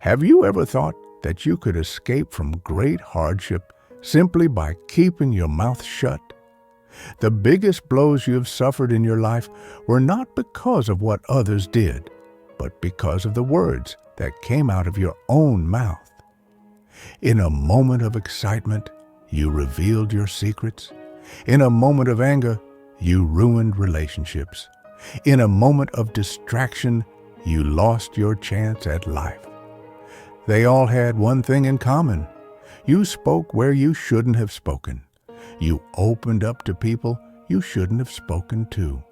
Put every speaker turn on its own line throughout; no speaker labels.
Have you ever thought that you could escape from great hardship simply by keeping your mouth shut? The biggest blows you have suffered in your life were not because of what others did, but because of the words that came out of your own mouth. In a moment of excitement, you revealed your secrets. In a moment of anger, you ruined relationships. In a moment of distraction, you lost your chance at life. They all had one thing in common. You spoke where you shouldn't have spoken. You opened up to people you shouldn't have spoken to.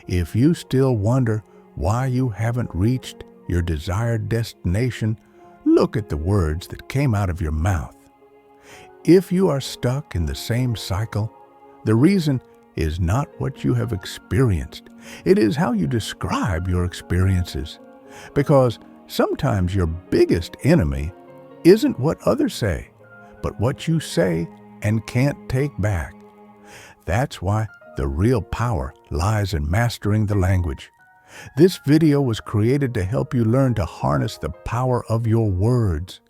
If you still wonder why you haven't reached your desired destination, look at the words that came out of your mouth. If you are stuck in the same cycle, the reason is not what you have experienced. It is how you describe your experiences. Because sometimes your biggest enemy isn't what others say, but what you say and can't take back. That's why the real power lies in mastering the language. This video was created to help you learn to harness the power of your words.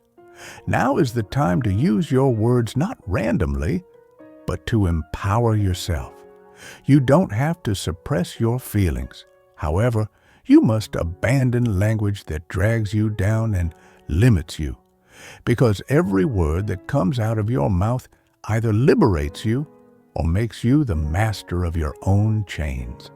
Now is the time to use your words not randomly, but to empower yourself. You don't have to suppress your feelings. However, you must abandon language that drags you down and limits you, because every word that comes out of your mouth either liberates you or makes you the master of your own chains.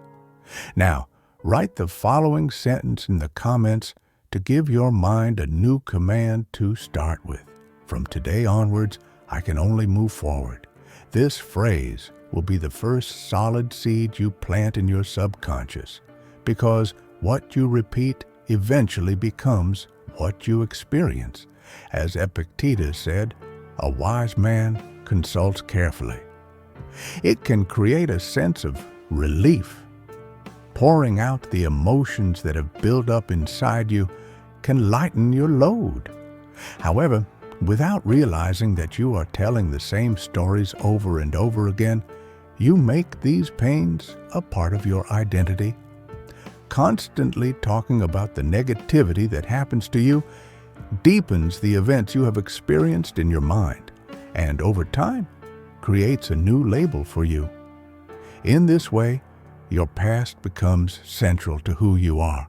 Now, write the following sentence in the comments to give your mind a new command to start with. From today onwards, I can only move forward. This phrase will be the first solid seed you plant in your subconscious, because what you repeat eventually becomes what you experience. As Epictetus said, a wise man consults carefully. It can create a sense of relief. Pouring out the emotions that have built up inside you can lighten your load. However, without realizing that you are telling the same stories over and over again, you make these pains a part of your identity. Constantly talking about the negativity that happens to you deepens the events you have experienced in your mind, and over time, creates a new label for you. In this way, your past becomes central to who you are.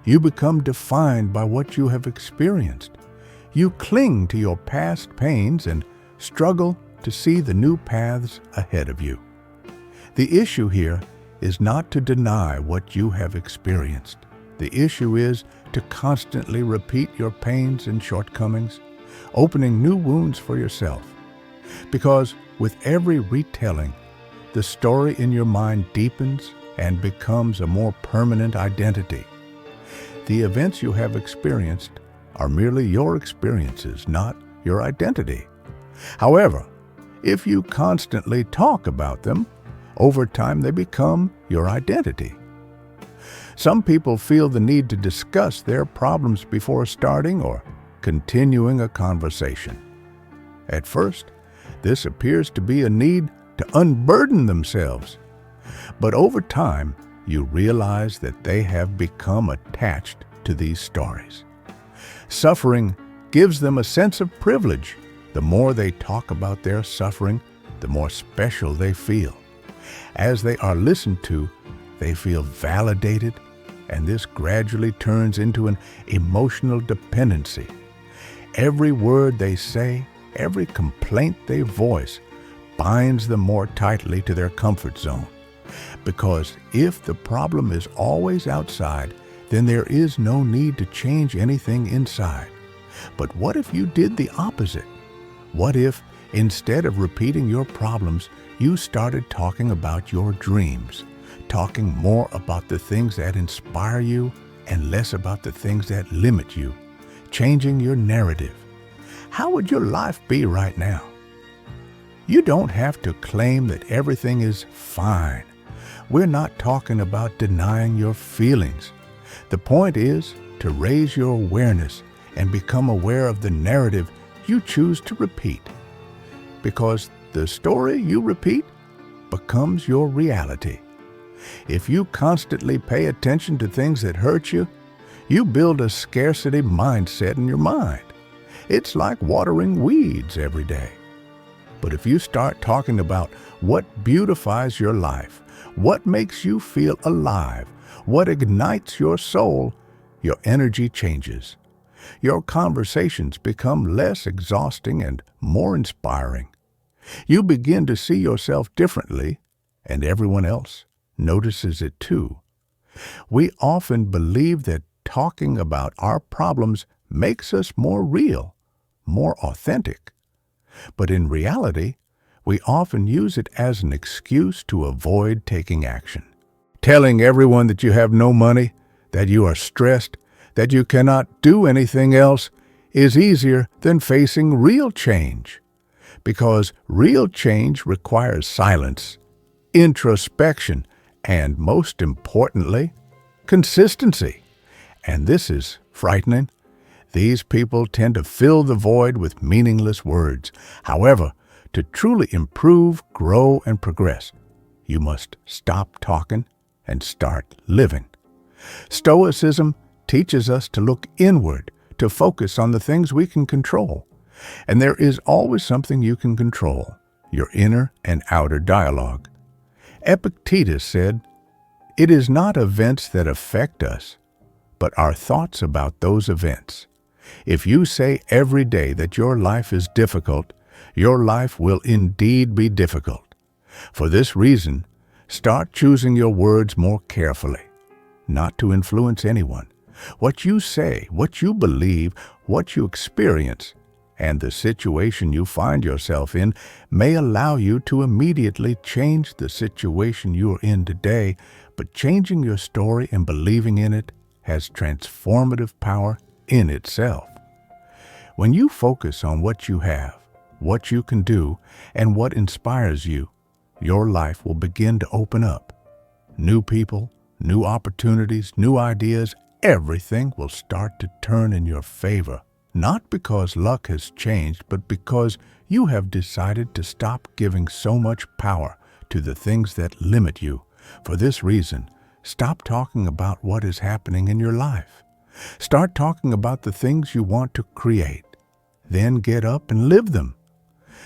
You become defined by what you have experienced. You cling to your past pains and struggle to see the new paths ahead of you. The issue here is not to deny what you have experienced. The issue is to constantly repeat your pains and shortcomings, opening new wounds for yourself. Because with every retelling, the story in your mind deepens and becomes a more permanent identity. The events you have experienced are merely your experiences, not your identity. However, if you constantly talk about them, over time they become your identity. Some people feel the need to discuss their problems before starting or continuing a conversation. At first, this appears to be a need to unburden themselves. But over time, you realize that they have become attached to these stories. Suffering gives them a sense of privilege. The more they talk about their suffering, the more special they feel. As they are listened to, they feel validated, and this gradually turns into an emotional dependency. Every word they say, every complaint they voice, binds them more tightly to their comfort zone. Because if the problem is always outside, then there is no need to change anything inside. But what if you did the opposite? What if, instead of repeating your problems, you started talking about your dreams, talking more about the things that inspire you and less about the things that limit you, changing your narrative? How would your life be right now? You don't have to claim that everything is fine. We're not talking about denying your feelings. The point is to raise your awareness and become aware of the narrative you choose to repeat. Because the story you repeat becomes your reality. If you constantly pay attention to things that hurt you, You build a scarcity mindset in your mind. It's like watering weeds every day. But if you start talking about what beautifies your life, what makes you feel alive, what ignites your soul, your energy changes. Your conversations become less exhausting and more inspiring. You begin to see yourself differently, and everyone else notices it too. We often believe that talking about our problems makes us more real, more authentic. But in reality, we often use it as an excuse to avoid taking action. Telling everyone that you have no money, that you are stressed, that you cannot do anything else is easier than facing real change. Because real change requires silence, introspection, and most importantly, consistency. And this is frightening. These people tend to fill the void with meaningless words. However, to truly improve, grow, and progress, you must stop talking and start living. Stoicism teaches us to look inward, to focus on the things we can control. And there is always something you can control, your inner and outer dialogue. Epictetus said, "It is not events that affect us, but our thoughts about those events." If you say every day that your life is difficult, your life will indeed be difficult. For this reason, start choosing your words more carefully, not to influence anyone. What you say, what you believe, what you experience, and the situation you find yourself in may allow you to immediately change the situation you are in today, but changing your story and believing in it has transformative power in itself. When you focus on what you have, what you can do, and what inspires you, your life will begin to open up. New people, new opportunities, new ideas, everything will start to turn in your favor. Not because luck has changed, but because you have decided to stop giving so much power to the things that limit you. For this reason, stop talking about what is happening in your life. Start talking about the things you want to create. Then get up and live them.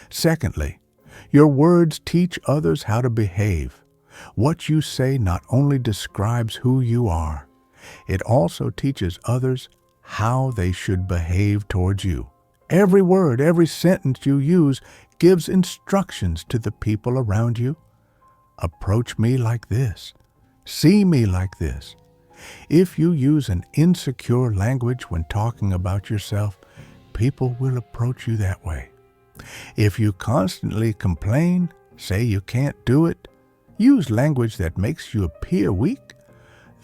Secondly, your words teach others how to behave. What you say not only describes who you are, it also teaches others how they should behave towards you. Every word, every sentence you use gives instructions to the people around you. Approach me like this. See me like this. If you use an insecure language when talking about yourself, people will approach you that way. If you constantly complain, say you can't do it, use language that makes you appear weak,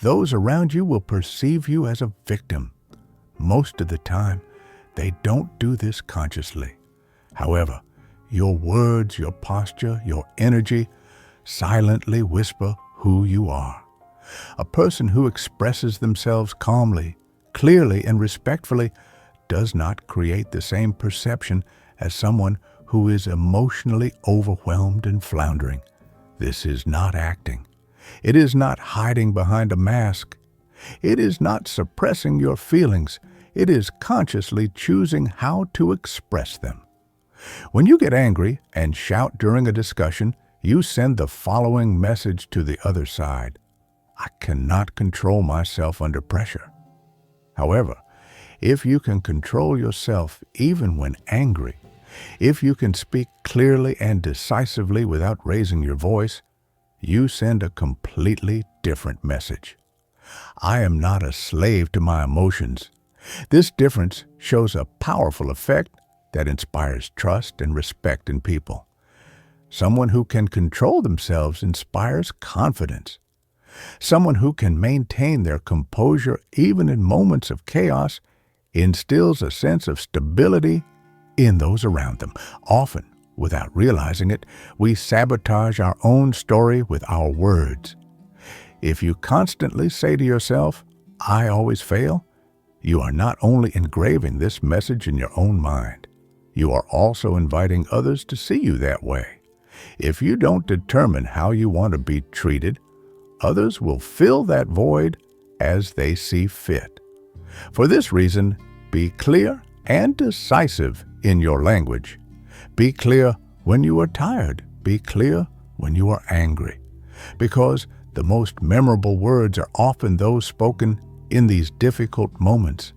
those around you will perceive you as a victim. Most of the time, they don't do this consciously. However, your words, your posture, your energy silently whisper who you are. A person who expresses themselves calmly, clearly, and respectfully does not create the same perception as someone who is emotionally overwhelmed and floundering. This is not acting. It is not hiding behind a mask. It is not suppressing your feelings. It is consciously choosing how to express them. When you get angry and shout during a discussion, you send the following message to the other side: I cannot control myself under pressure. However, if you can control yourself even when angry, if you can speak clearly and decisively without raising your voice, you send a completely different message. I am not a slave to my emotions. This difference shows a powerful effect that inspires trust and respect in people. Someone who can control themselves inspires confidence. Someone who can maintain their composure even in moments of chaos instills a sense of stability in those around them. Often, without realizing it, we sabotage our own story with our words. If you constantly say to yourself, I always fail, you are not only engraving this message in your own mind, you are also inviting others to see you that way. If you don't determine how you want to be treated, others will fill that void as they see fit. For this reason, be clear and decisive in your language. Be clear when you are tired. Be clear when you are angry. Because the most memorable words are often those spoken in these difficult moments.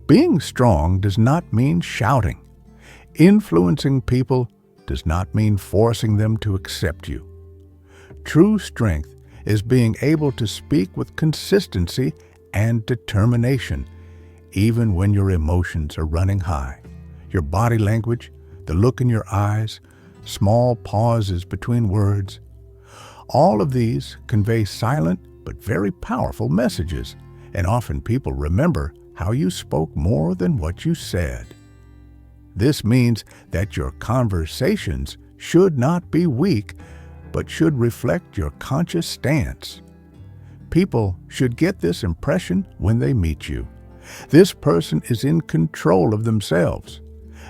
Being strong does not mean shouting. Influencing people does not mean forcing them to accept you. True strength is being able to speak with consistency and determination, even when your emotions are running high. Your body language, the look in your eyes, small pauses between words, all of these convey silent but very powerful messages, and often people remember how you spoke more than what you said. This means that your conversations should not be weak, but should reflect your conscious stance. People should get this impression when they meet you. This person is in control of themselves.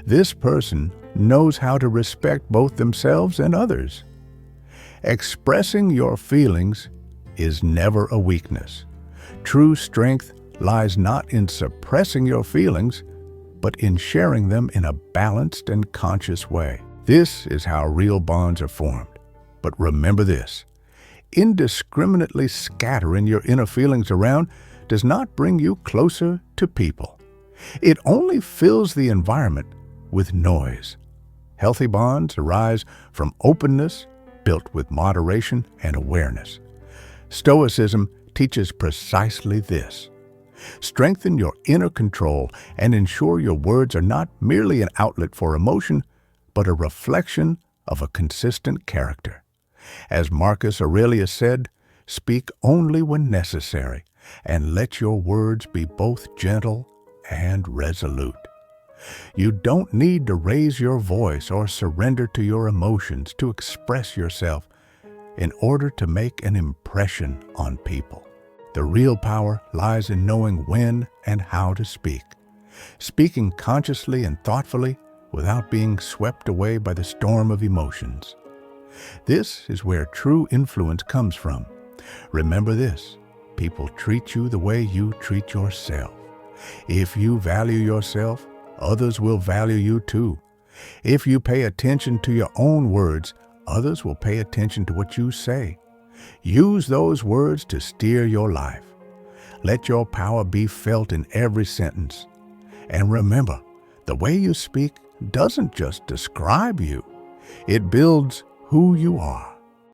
This person knows how to respect both themselves and others. Expressing your feelings is never a weakness. True strength lies not in suppressing your feelings, but in sharing them in a balanced and conscious way. This is how real bonds are formed. But remember this: indiscriminately scattering your inner feelings around does not bring you closer to people. It only fills the environment with noise. Healthy bonds arise from openness, built with moderation and awareness. Stoicism teaches precisely this. Strengthen your inner control and ensure your words are not merely an outlet for emotion, but a reflection of a consistent character. As Marcus Aurelius said, speak only when necessary, and let your words be both gentle and resolute. You don't need to raise your voice or surrender to your emotions to express yourself in order to make an impression on people. The real power lies in knowing when and how to speak. Speaking consciously and thoughtfully without being swept away by the storm of emotions. This is where true influence comes from. Remember this: people treat you the way you treat yourself. If you value yourself, others will value you too. If you pay attention to your own words, others will pay attention to what you say. Use those words to steer your life. Let your power be felt in every sentence. And remember, the way you speak doesn't just describe you, it builds who you are.